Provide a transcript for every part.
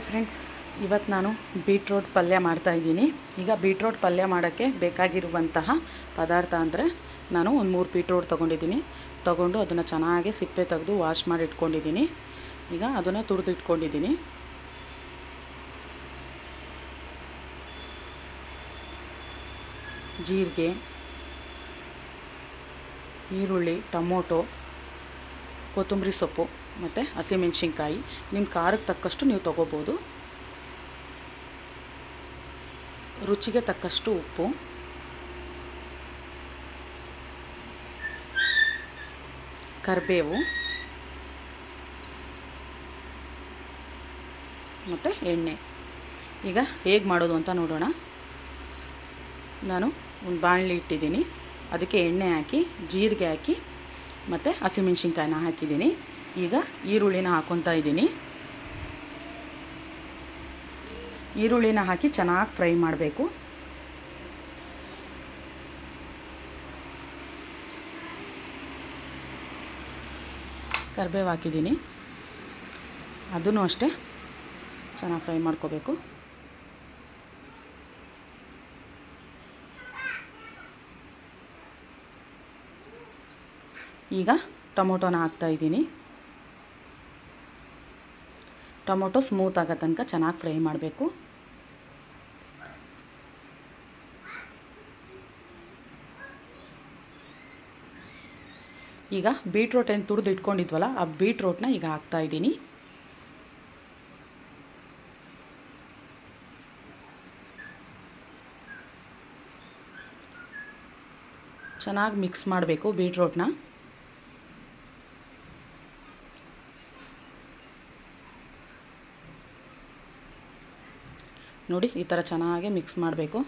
Friends, ಇವತ್ತು ನಾನು beetroot ಪಲ್ಯ ಮಾಡ್ತಾಯಿದ್ದೀನಿ. ಈಗ ಬೀಟ್ರೋಟ್ ಪಲ್ಯ ಮಾಡೋಕ್ಕೆ ಬೇಕಾಗಿರುವಂತಹ ಪದಾರ್ಥ ಅಂದರೆ ನಾನು ಒಂದು 3 ಬೀಟ್ರೋಟ್ ತೊಗೊಂಡು ಅದನ್ನು ಚೆನ್ನಾಗಿ ಸಿಪ್ಪೆ ತೆಗೆದು ವಾಶ್ ಮಾಡಿ ಇಟ್ಕೊಂಡಿದ್ದೀನಿ. ಈಗ ಅದನ್ನು ತುರಿದು ಇಟ್ಕೊಂಡಿದ್ದೀನಿ. ಜೀರಿಗೆ, ಈರುಳ್ಳಿ, ಟೊಮೊಟೊ, ಕೊತ್ತಂಬರಿ ಸೊಪ್ಪು ಮತ್ತು ಹಸಿಮೆಣಸಿನ್ಕಾಯಿ ನಿಮ್ಮ ಖಾರಕ್ಕೆ ತಕ್ಕಷ್ಟು ನೀವು ತೊಗೋಬೋದು. ರುಚಿಗೆ ತಕ್ಕಷ್ಟು ಉಪ್ಪು, ಕರಿಬೇವು ಮತ್ತು ಎಣ್ಣೆ. ಈಗ ಹೇಗೆ ಮಾಡೋದು ಅಂತ ನೋಡೋಣ. ನಾನು ಒಂದು ಬಾಣಲಿ ಇಟ್ಟಿದ್ದೀನಿ. ಅದಕ್ಕೆ ಎಣ್ಣೆ ಹಾಕಿ, ಜೀರಿಗೆ ಹಾಕಿ ಮತ್ತು ಹಸಿಮೆಣಸಿನ್ಕಾಯಿನ ಹಾಕಿದ್ದೀನಿ. ಈಗ ಈರುಳ್ಳಿನ ಹಾಕ್ಕೊತಾ ಇದ್ದೀನಿ. ಈರುಳ್ಳಿನ ಹಾಕಿ ಚೆನ್ನಾಗಿ ಫ್ರೈ ಮಾಡಬೇಕು. ಕರಿಬೇವು ಹಾಕಿದ್ದೀನಿ, ಅದನ್ನು ಅಷ್ಟೇ ಚೆನ್ನಾಗಿ ಫ್ರೈ ಮಾಡ್ಕೋಬೇಕು. ಈಗ ಟೊಮೊಟೊನ ಹಾಕ್ತಾಯಿದ್ದೀನಿ. ಟೊಮೊಟೊ ಸ್ಮೂತ್ ಆಗೋ ತನಕ ಚೆನ್ನಾಗಿ ಫ್ರೈ ಮಾಡಬೇಕು. ಈಗ ಬೀಟ್ರೋಟ್ ಏನು ತುರಿದು ಇಟ್ಕೊಂಡಿದ್ವಲ್ಲ, ಆ ಬೀಟ್ರೋಟ್ನ ಈಗ ಹಾಕ್ತಾಯಿದ್ದೀನಿ. ಚೆನ್ನಾಗಿ ಮಿಕ್ಸ್ ಮಾಡಬೇಕು ಬೀಟ್ರೋಟ್ನ. ನೋಡಿ, ಈ ಥರ ಚೆನ್ನಾಗಿ ಮಿಕ್ಸ್ ಮಾಡಬೇಕು.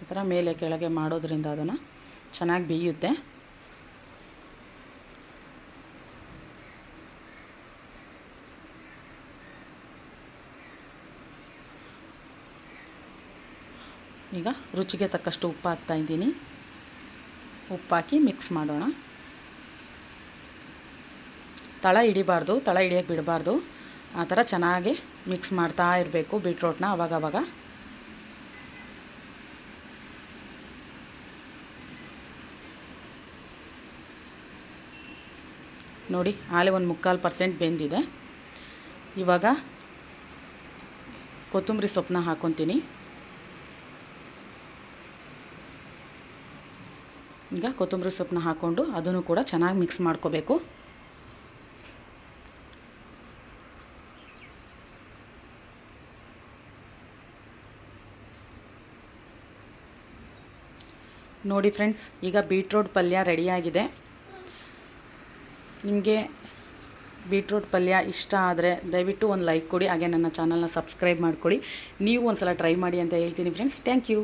ಈ ಥರ ಮೇಲೆ ಕೆಳಗೆ ಮಾಡೋದ್ರಿಂದ ಅದನ್ನು ಚೆನ್ನಾಗಿ ಬೇಯುತ್ತೆ. ಈಗ ರುಚಿಗೆ ತಕ್ಕಷ್ಟು ಉಪ್ಪು ಹಾಕ್ತಾಯಿದ್ದೀನಿ. ಉಪ್ಪು ಹಾಕಿ ಮಿಕ್ಸ್ ಮಾಡೋಣ. ತಳ ಹಿಡಿಯೋಕ್ಕೆ ಬಿಡಬಾರ್ದು. ಆ ಥರ ಚೆನ್ನಾಗಿ ಮಿಕ್ಸ್ ಮಾಡ್ತಾ ಇರಬೇಕು ಬೀಟ್ರೋಟ್ನ ಅವಾಗವಾಗ. ನೋಡಿ, ಆಲೆ ಒಂದು 3/4% ಬೆಂದಿದೆ. ಇವಾಗ ಕೊತ್ತಂಬರಿ ಸೊಪ್ಪನ್ನ ಹಾಕ್ಕೊತೀನಿ. ಈಗ ಕೊತ್ತಂಬರಿ ಸೊಪ್ಪನ್ನ ಹಾಕ್ಕೊಂಡು ಅದನ್ನು ಕೂಡ ಚೆನ್ನಾಗಿ ಮಿಕ್ಸ್ ಮಾಡ್ಕೋಬೇಕು. ನೋಡಿ ಫ್ರೆಂಡ್ಸ್, ಈಗ ಬೀಟ್ರೋಟ್ ಪಲ್ಯ ರೆಡಿಯಾಗಿದೆ. ನಿಮಗೆ ಬೀಟ್ರೋಟ್ ಪಲ್ಯ ಇಷ್ಟ ಆದರೆ ದಯವಿಟ್ಟು ಒಂದು ಲೈಕ್ ಕೊಡಿ. ಹಾಗೆ ನನ್ನ ಚಾನಲ್ನ ಸಬ್ಸ್ಕ್ರೈಬ್ ಮಾಡ್ಕೊಳ್ಳಿ. ನೀವು ಒಂದು ಸಲ ಟ್ರೈ ಮಾಡಿ ಅಂತ ಹೇಳ್ತೀನಿ ಫ್ರೆಂಡ್ಸ್. Thank you.